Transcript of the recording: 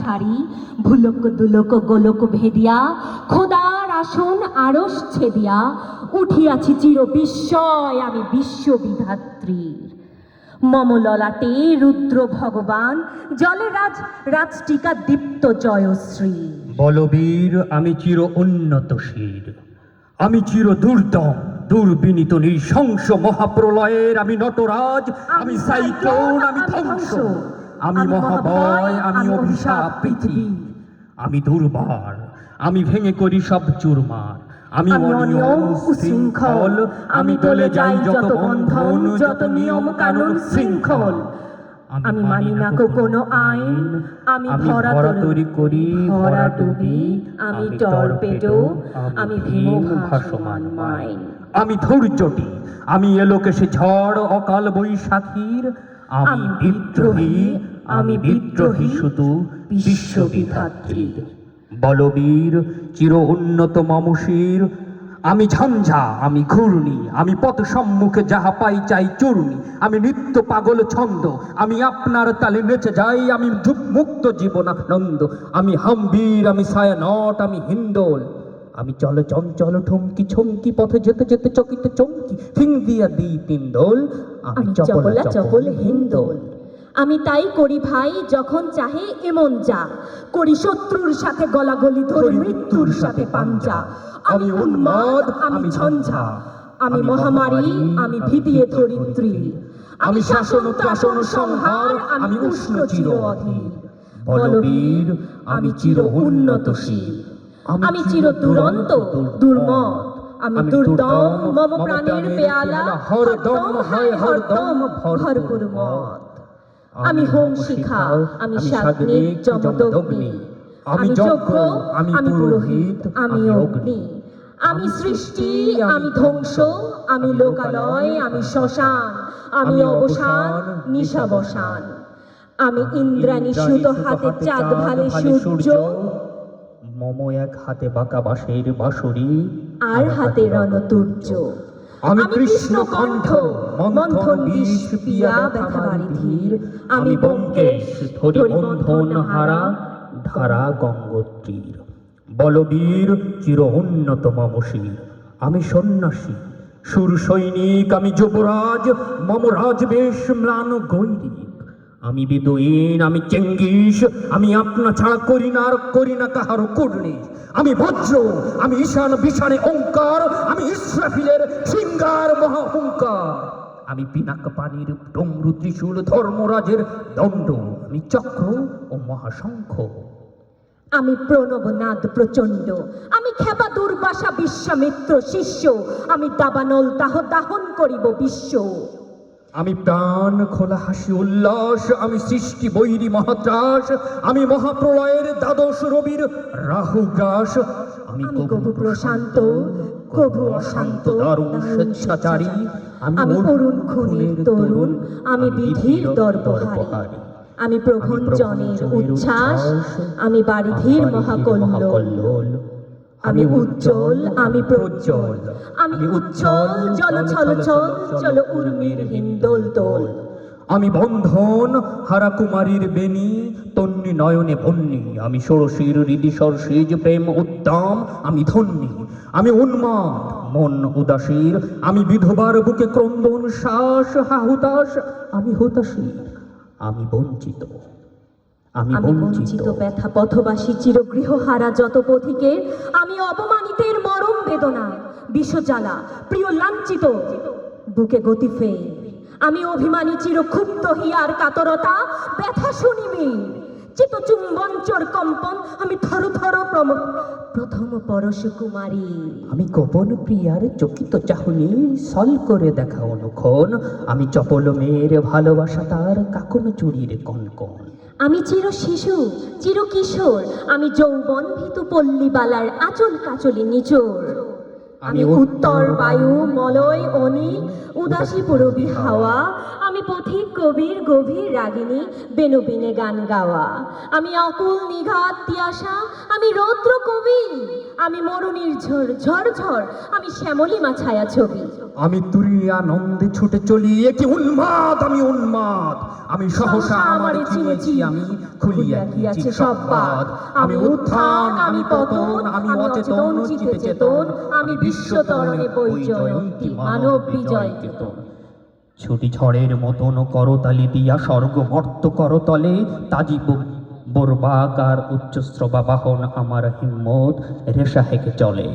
ছাড়ি ভুলোক দুলোক গোলোক ভেদিয়া খোদার আসন আরস ছেদিয়া উঠিয়াছি চির বিস্ময় আমি বিশ্ববিধাত্রীর। মম ললাটে রুদ্র ভগবান জলে রাজটিকা দীপ্ত জয়শ্রী। বলবীর আমি চির উন্নতশীর, আমি চির দুর্দম দুর্বিনীত নৃশংস মহাপ্রলয়ের আমি নটরাজ, আমি সাইক্লোন, আমি ধ্বংস, আমি মহাভয়, আমি অভিশাপ পৃথিবী, আমি দুর্বার, আমি ভেঙে করি সব চুরমার, আমি অনিয়ম উশৃঙ্খল, আমি গলে যাই যত বন্ধন যত নিয়ম কানুন শৃঙ্খল। আমি মানি না কোনো আইন, আমি ভরা তরি করি ভরা ডুবি, আমি টর্পেডো, আমি ভীম ভাসমান মাইন। আমি ধৈর্যটি, আমি এলোকেশে ঝড় অকাল বৈশাখীর, আমি বিদ্রোহী, আমি বিদ্রোহী শুধু বিশ্ববিধাত্রীর। বলবীর চির উন্নত মমশির, আমি ঝঞ্ঝা, আমি ঘূর্ণি, আমি পথ সম্মুখে যাহা পাই চাই চূর্ণি, আমি নিত্য পাগল ছন্দ, আমি আপনার তালে নেচে যাই, আমি মুক্ত জীবনানন্দ, আমি হাম্বীর, আমি ছায়ানট, আমি হিন্দোল, আমি চল চঞ্চল ঠমকি ছমকি পথে যেতে যেতে চকিতে চমকি ফিং দিয়া দিই তিন দোল, আমি চপলা চপল হিন্দোল। আমি তাই করি ভাই যখন চাহে এমন যা করি, শত্রুর সাথে গলাগলি ধরে মৃত্যুর সাথে পাঞ্জা। আমি উন্মাদ, আমি ঝঞ্ঝা, আমি মহামারী, আমি ভিদিয়ে ধরিত্রী, আমি শাসন ত্রাসন সংহার, আমি উষ্ণ চির অধীর। বলবীর আমি চির উন্নতশীল, আমি চির দুরন্ত দুর্মত, আমি দুর্দম মম প্রাণের পেয়ালা হরদম হয় হরদম ভরপুর মত। আমি হোম শিখা, আমি সাগ্নিক যমদগ্নি, আমি যজ্ঞ, আমি পুরোহিত, আমি অগ্নি। আমি সৃষ্টি, আমি ধ্বংস, আমি লোকালয়, আমি শ্মশান, আমি অবসান নিশাবসান। আমি ইন্দ্রাণী সুত হাতে চাঁদ ভালে সূর্য, মম এক হাতে বাঁকা বাঁশের বাঁশরি, আর হাতে রণতুর্য। আমি কৃষ্ণ কণ্ঠ মন্থন বিষ পিয়া ব্যথা বাড়ি ধীর, আমি ব্যোমকেশ ধরি বন্ধন হারা ধারা গঙ্গোত্রীর। বলবীর চির উন্নত মমশির, আমি সন্ন্যাসী সুর সৈনিক, আমি যুবরাজ মম রাজবেশ ম্লান গৈরিক, আমি বিদুইন, আমি চেঙ্গিস, আমি আপনা ছাড়া করি না আর করি না কাহারও কুর্নিশ। আমি বজ্র, আমি ঈশান বিশানে ওঙ্কার, আমি ইসরাফিলের সিঙ্গার মহাহুঙ্কার, আমি পিনাক পানির ডমরু ত্রিশূল ধর্মরাজের দণ্ড, আমি চক্র ও মহাশঙ্খ। আমি প্রণবনাদ প্রচণ্ড, আমি খেপা দুর্বাসা বিশ্বামিত্র শিষ্য, আমি দাবানল দাহ দাহন করিব বিশ্ব। আমি প্রাণ খোলা হাসি উল্লাস, আমি সৃষ্টি বৈরী মহাত্রাস, আমি মহাপ্রলয়ের দ্বাদশ রবির রাহু গ্রাস, আমি কবু প্রশান্ত কবু অশান্ত দারুণ স্বেচ্ছাচারী, আমি অরুণ খুনের তরুণ, আমি বিধির দর্পহারী। আমি প্রভঞ্জনের উচ্ছ্বাস, আমি বারিধির মহাকল্লোল, আমি উজ্জ্বল, আমি প্রজ্জ্বল, আমি উজ্জ্বল জল ছল ছল চল উর্মির হিন্দোল তোল। আমি বন্ধন হারা কুমারীর বেনি তন্নি নয়নে বন্যি, আমি ষোড়শীর হৃদি সরসিজ প্রেম উদ্দাম, আমি ধন্যী, আমি উন্মাদ মন উদাসীর, আমি বিধবার বুকে ক্রন্দন শ্বাস হাহুতাস, আমি হতাশী, আমি বঞ্চিত, আমি বঞ্চিত ব্যথা পথবাসী চিরগৃহহারা যত পথিকের, আমি অপমানিতের মরম বেদনা বিষজ্বালা প্রিয় লাঞ্ছিত বুকে গতি ফের, আমি অভিমানী চিরক্ষুব্ধ হিয়ার কাতরতা ব্যথা শুনিবি চিত চুম্বঞ্চর কম্পন, আমি থর থর প্রথম পরশ কুমারী, আমি গোপন প্রিয়ার চকিত চাহনি সল করে দেখা অনুক্ষণ, আমি চপল মেয়ের ভালোবাসা তার কাকন চুরির কনকন। আমি চির শিশু চির কিশোর, আমি যৌবন ভীতু পল্লীবালার আচল কাচলি নিচোর, আমি উত্তর বায়ু মলয় অনি উদাসী পুরবী হাওয়া, আমি পথিক কবির গভীর রাগিনী বেনুবিনে গান গাওয়া, আমি অকুল নিঘাত তিয়াসা, আমি রৌদ্র কবি, আমি মরুনির ঝড় ঝড় ঝড়, আমি শ্যামলিমা ছায়া ছবি। আমি তুরিয়া নন্দে ছুটে চলি, একে উন্মাদ, আমি উন্মাদ, আমি সহসা আমারে চিনেছি, আমি খুলিয়া গিয়াছি সব বাদ। আমি উত্থান, আমি পতন, আমি অচেতন চিতে চেতন, আমি বিশ্বতরণে বই জয়ন্তী মানব বিজয় কেতন। ছুটি ঝড়ের মতন করতালি দিয়া স্বর্গ মর্ত করতলে, তাজি বরবাকার উচ্চস্রবা বাহন আমার হিম্মত রেশা হেঁকে চলে।